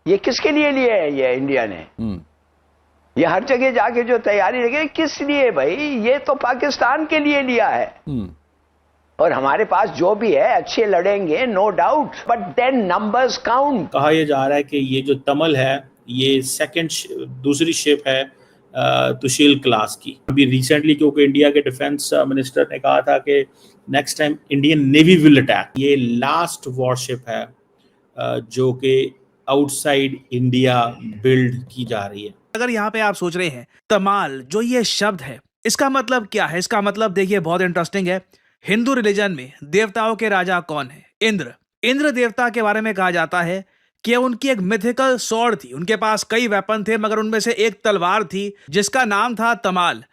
ये किसके लिए लिए है ये इंडिया ने? ये हर जगह जाके जो तैयारी लगे, किस लिए भाई? ये तो पाकिस्तान के लिए लिया है। और हमारे पास जो भी है अच्छे लड़ेंगे, no doubt, but then numbers count. कहा यह जा रहा है कि ये जो तमल है ये दूसरी शिप है तुशील क्लास की। अभी रिसेंटली क्योंकि इंडिया के डिफेंस मिनिस्टर ने कहा था कि next time Indian navy will attack. ये लास्ट वॉरशिप है जो कि आउटसाइड इंडिया बिल्ड की जा रही है। अगर यहाँ पे आप सोच रहे हैं तमाल जो ये शब्द है इसका मतलब क्या है, इसका मतलब देखिए बहुत इंटरेस्टिंग है। हिंदू रिलीजन में देवताओं के राजा कौन है? इंद्र। इंद्र देवता के बारे में कहा जाता है कि उनकी एक मिथिकल स्वॉर्ड थी, उनके पास कई वेपन थे मगर उनमें से एक तलवार थी जिसका नाम था तमाल।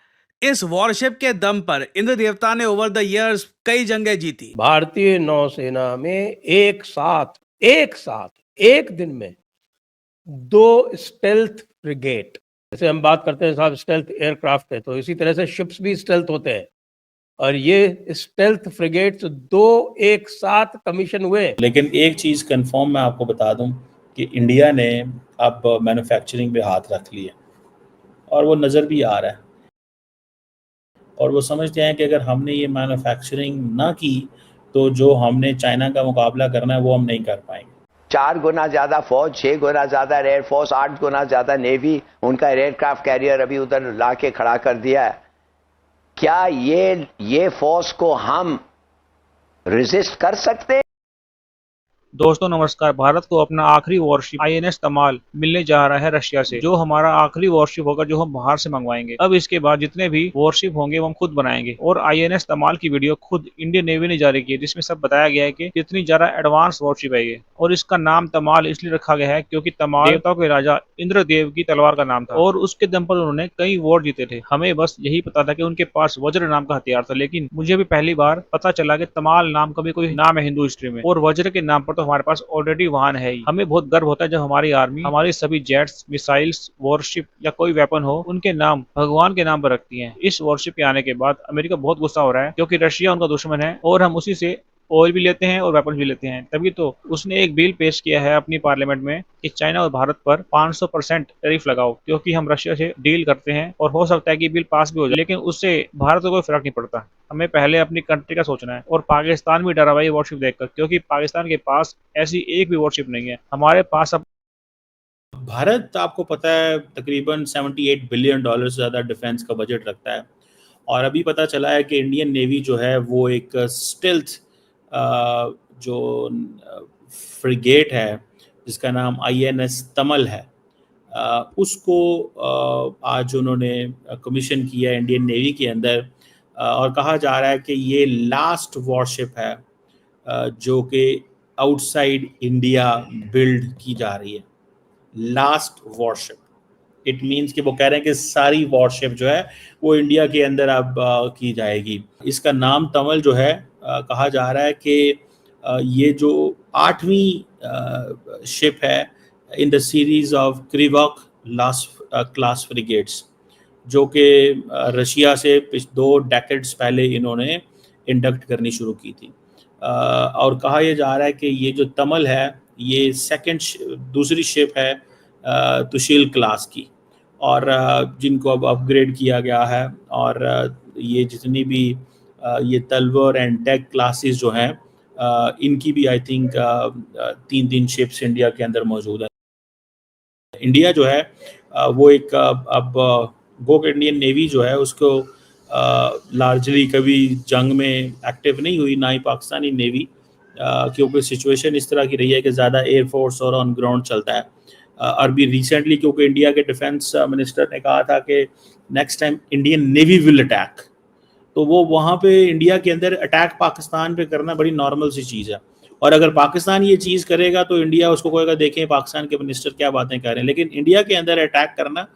इस वॉरशिप के दम पर इंद्र देवता ने ओवर द इयर्स कई जंगें जीती। भारतीय नौसेना में एक साथ एक दिन में 2 स्टेल्थ फ्रिगेट, जैसे हम बात करते हैं साहब स्टेल्थ एयरक्राफ्ट है, तो इसी तरह से शिप्स भी स्टेल्थ होते हैं, और ये स्टेल्थ फ्रिगेट्स 2 एक साथ कमीशन हुए। लेकिन एक चीज कंफर्म मैं आपको बता दूं कि इंडिया ने अब मैन्युफैक्चरिंग पे हाथ रख लिया और वो नजर भी आ रहा है, और वो समझते हैं कि अगर हमने ये मैन्युफैक्चरिंग ना की तो जो हमने चाइना का मुकाबला करना है वो हम नहीं कर पाएंगे। 4 गुना ज्यादा फौज, 6 गुना ज्यादा एयरफोर्स, 8 गुना ज्यादा नेवी, उनका एयरक्राफ्ट कैरियर अभी उधर लाके खड़ा कर दिया है। क्या ये फोर्स को हम रेजिस्ट कर सकते? दोस्तों नमस्कार। भारत को अपना आखिरी वॉरशिप आईएनएस तमाल मिलने जा रहा है रशिया से, जो हमारा आखिरी वॉरशिप होगा जो हम बाहर से मंगवाएंगे। अब इसके बाद जितने भी वॉरशिप होंगे वो हम खुद बनाएंगे। और आईएनएस तमाल की वीडियो खुद इंडियन नेवी ने जारी की है जिसमें सब बताया गया है कि कितनी ज्यादा एडवांस वॉरशिप है ये। और इसका नाम तमाल इसलिए रखा गया है क्योंकि तमाल देवताओं के राजा इंद्रदेव की तलवार का नाम था और उसके दम पर उन्होंने कई वॉर जीते थे। हमें बस यही पता था कि उनके पास वज्र नाम का हथियार था, लेकिन मुझे भी पहली बार पता चला कि तमाल नाम का भी कोई नाम है हिंदू हिस्ट्री में, और वज्र के नाम पर तो हमारे पास ऑलरेडी वाहन है ही। हमें बहुत गर्व होता है जब हमारी आर्मी हमारे सभी जेट्स, मिसाइल्स, वॉरशिप या कोई वेपन हो उनके नाम भगवान के नाम पर रखती है। इस वॉरशिप के आने के बाद अमेरिका बहुत गुस्सा हो रहा है क्योंकि रशिया उनका दुश्मन है और हम उसी से ऑयल भी लेते हैं और वेपन भी लेते हैं। तभी तो उसने एक बिल पेश किया है अपनी पार्लियामेंट में कि चाइना और भारत पर 500% टैरिफ लगाओ, क्योंकि हम रशिया से डील करते हैं। और हो सकता है कि बिल पास भी हो जाए, लेकिन उससे भारत को कोई फर्क नहीं पड़ता। हमें पहले अपनी कंट्री का सोचना है। और पाकिस्तान भी डरा हुआ है वॉरशिप देखकर, क्योंकि पाकिस्तान के पास ऐसी एक भी वॉरशिप नहीं है। हमारे पास अब भारत आपको पता है तकरीबन $78 बिलियन से ज़्यादा डिफेंस का बजट रखता है, और अभी पता चला है कि इंडियन नेवी जो है वो एक स्टेल्थ जो फ्रिगेट है जिसका नाम आईएनएस तमल है, उसको आज उन्होंने कमीशन किया इंडियन नेवी के अंदर। और कहा जा रहा है कि ये लास्ट वॉरशिप है जो कि आउटसाइड इंडिया बिल्ड की जा रही है। लास्ट वॉरशिप, इट मीन्स कि वो कह रहे हैं कि सारी वॉरशिप जो है वो इंडिया के अंदर अब की जाएगी। इसका नाम तमल जो है कहा जा रहा है कि ये जो 8वीं शिप है in the series of Krivak class frigates, जो कि रशिया से 2 डेकेड्स पहले इन्होंने इंडक्ट करनी शुरू की थी। और कहा यह जा रहा है कि ये जो तमल है ये दूसरी शिप है तुशील क्लास की, और जिनको अब अपग्रेड किया गया है। और ये जितनी भी ये तलवर एंड डेक क्लासेस जो हैं इनकी भी आई थिंक 3 शिप्स इंडिया के अंदर मौजूद है। इंडिया जो है वो एक अब गो इंडियन नेवी जो है उसको लार्जली कभी जंग में एक्टिव नहीं हुई, ना ही पाकिस्तानी नेवी, क्योंकि सिचुएशन इस तरह की रही है कि ज़्यादा एयरफोर्स और ऑन ग्राउंड चलता है। और भी रिसेंटली क्योंकि इंडिया के डिफेंस मिनिस्टर ने कहा था कि next time Indian navy will attack, तो वो वहाँ पे इंडिया के अंदर अटैक पाकिस्तान पे करना बड़ी नॉर्मल सी चीज़ है। और अगर पाकिस्तान ये चीज़ करेगा तो इंडिया उसको कहेगा देखें पाकिस्तान के मिनिस्टर क्या बातें कर रहे हैं, लेकिन इंडिया के अंदर अटैक करना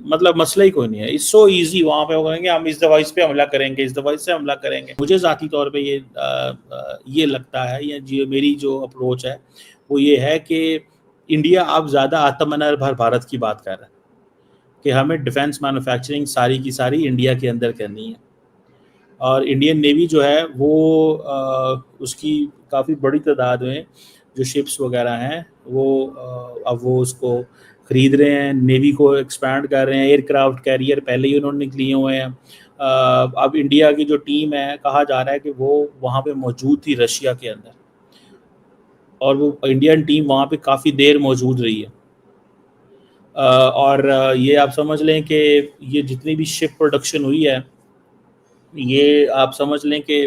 मतलब मसला ही कोई नहीं है। It's so easy. वहाँ पे वो कहेंगे हम इस डिवाइस पे हमला करेंगे, इस डिवाइस से हमला करेंगे। मुझे ज़ाती तौर पे ये लगता है, या मेरी जो अप्रोच है वो ये है कि इंडिया अब ज़्यादा आत्मनिर्भर भारत की बात कर रहा है कि हमें डिफेंस मैन्युफैक्चरिंग सारी की सारी इंडिया के अंदर करनी है। और इंडियन नेवी जो है वो उसकी काफ़ी बड़ी तादाद में जो शिप्स वगैरह हैं वो अब वो उसको खरीद रहे हैं, नेवी को एक्सपैंड कर रहे हैं, एयरक्राफ्ट कैरियर पहले ही उन्होंने लिए हुए हैं। अब इंडिया की जो टीम है, कहा जा रहा है कि वो वहाँ पे मौजूद थी रशिया के अंदर, और वो इंडियन टीम वहाँ पे काफ़ी देर मौजूद रही है। और ये आप समझ लें कि ये जितनी भी शिप प्रोडक्शन हुई है, ये आप समझ लें कि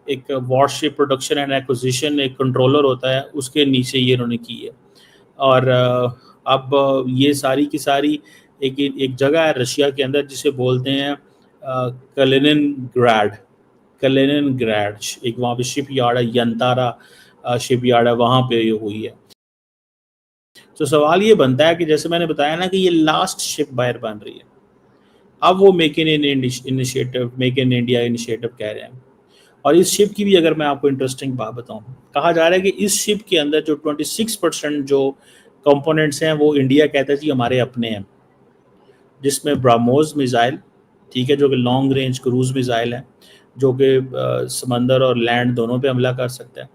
एक वॉरशिप प्रोडक्शन एंड एक्विजिशन एक कंट्रोलर होता है, उसके नीचे ये इन्होंने की है। और अब ये सारी की सारी एक जगह है रशिया के अंदर जिसे बोलते हैं कलिनिनग्राड। एक वहाँ पे शिप यार्ड है, यंतारा शिप यार्ड है, वहाँ पे ये हुई है। तो सवाल ये बनता है कि जैसे मैंने बताया ना कि ये लास्ट शिप बायर बन रही है, अब वो मेक इन इंडिया इनिशिएटिव कह रहे हैं। और इस शिप की भी अगर मैं आपको इंटरेस्टिंग बात बताऊं, कहा जा रहा है कि इस शिप के अंदर जो 26% जो कंपोनेंट्स हैं वो इंडिया कहता है जी हमारे अपने हैं, जिसमें ब्राह्मोस मिसाइल, ठीक है, जो कि लॉन्ग रेंज क्रूज मिसाइल है, जो कि समंदर और लैंड दोनों पे हमला कर सकता है।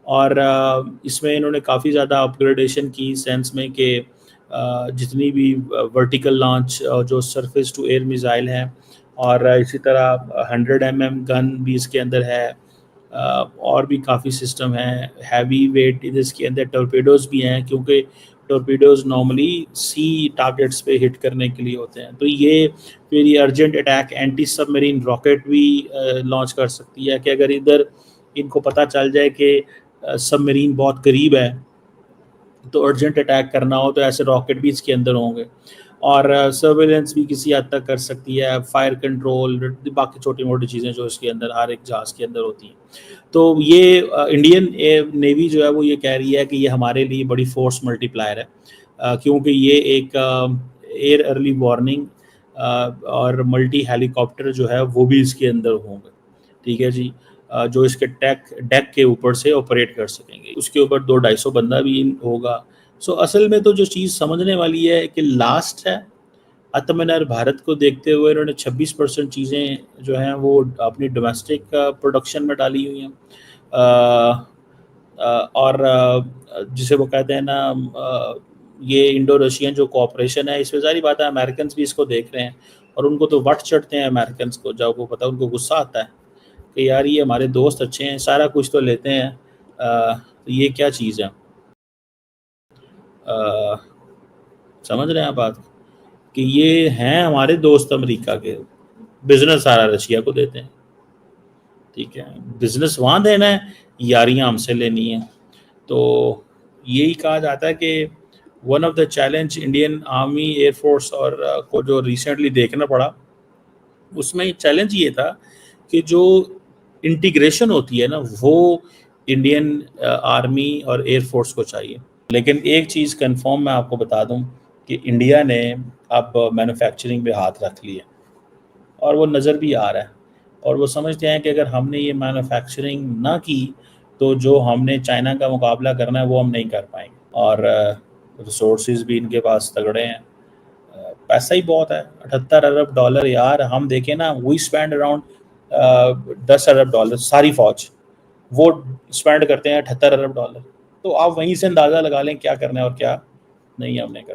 और इसमें इन्होंने काफ़ी ज़्यादा अपग्रेडेशन की सेंस में कि जितनी भी वर्टिकल लॉन्च जो सरफेस टू एयर मिसाइल हैं, और इसी तरह 100 mm गन भी इसके अंदर है, और भी काफ़ी सिस्टम हैं। हैवी वेट इसके अंदर टॉर्पेडोज़ भी हैं, क्योंकि टॉर्पेडोज़ नॉर्मली सी टारगेट्स पे हिट करने के लिए होते हैं। तो ये फिर ये urgent attack anti submarine rocket भी लॉन्च कर सकती है, कि अगर इधर इनको पता चल जाए कि सबमरीन बहुत करीब है, तो अर्जेंट अटैक करना हो तो ऐसे रॉकेट भी इसके अंदर होंगे। और सर्वेलेंस भी किसी हद तक कर सकती है, फायर कंट्रोल, बाकी छोटी मोटी चीज़ें जो इसके अंदर हर एक जहाज़ के अंदर होती हैं। तो ये इंडियन नेवी जो है वो ये कह रही है कि ये हमारे लिए बड़ी फोर्स मल्टीप्लायर है, क्योंकि ये एक एयर अर्ली वार्निंग और मल्टी हेलीकॉप्टर जो है वो भी इसके अंदर होंगे, ठीक है जी, जो इसके डेक के ऊपर से ऑपरेट कर सकेंगे। उसके ऊपर 200-250 बंदा भी होगा। सो असल में तो जो चीज़ समझने वाली है कि लास्ट है, आत्मनिर्भर भारत को देखते हुए इन्होंने 26% चीज़ें जो हैं वो अपनी डोमेस्टिक प्रोडक्शन में डाली हुई हैं। और जिसे वो कहते हैं ना, ये इंडो रशियन जो कोऑपरेशन है, इसमें सारी बात है, अमेरिकन भी इसको देख रहे हैं, और उनको तो वट चढ़ते हैं अमेरिकन को, जब वो पता उनको गुस्सा आता है कि यार ये हमारे दोस्त अच्छे हैं, सारा कुछ तो लेते हैं, तो ये क्या चीज़ है। समझ रहे हैं आप बात, कि ये हैं हमारे दोस्त अमेरिका के, बिजनेस सारा रशिया को देते हैं, ठीक है, बिजनेस वहाँ देना है, यारियाँ हमसे लेनी है। तो यही कहा जाता है कि one of the challenge Indian army air force और को जो रिसेंटली देखना पड़ा, उसमें चैलेंज ये था कि जो इंटीग्रेशन होती है ना, वो इंडियन आर्मी और एयरफोर्स को चाहिए। लेकिन एक चीज़ कंफर्म मैं आपको बता दूं कि इंडिया ने अब मैन्युफैक्चरिंग पे हाथ रख लिया, और वो नज़र भी आ रहा है, और वो समझते हैं कि अगर हमने ये मैन्युफैक्चरिंग ना की तो जो हमने चाइना का मुकाबला करना है वो हम नहीं कर पाएंगे। और रिसोर्सेज भी इनके पास तगड़े हैं, पैसा ही बहुत है, $78 अरब यार। हम देखें ना, वी स्पेंड अराउंड $10 अरब, सारी फौज वो स्पेंड करते हैं $78 अरब। तो आप वहीं से अंदाज़ा लगा लें क्या करना है और क्या नहीं हमने करना।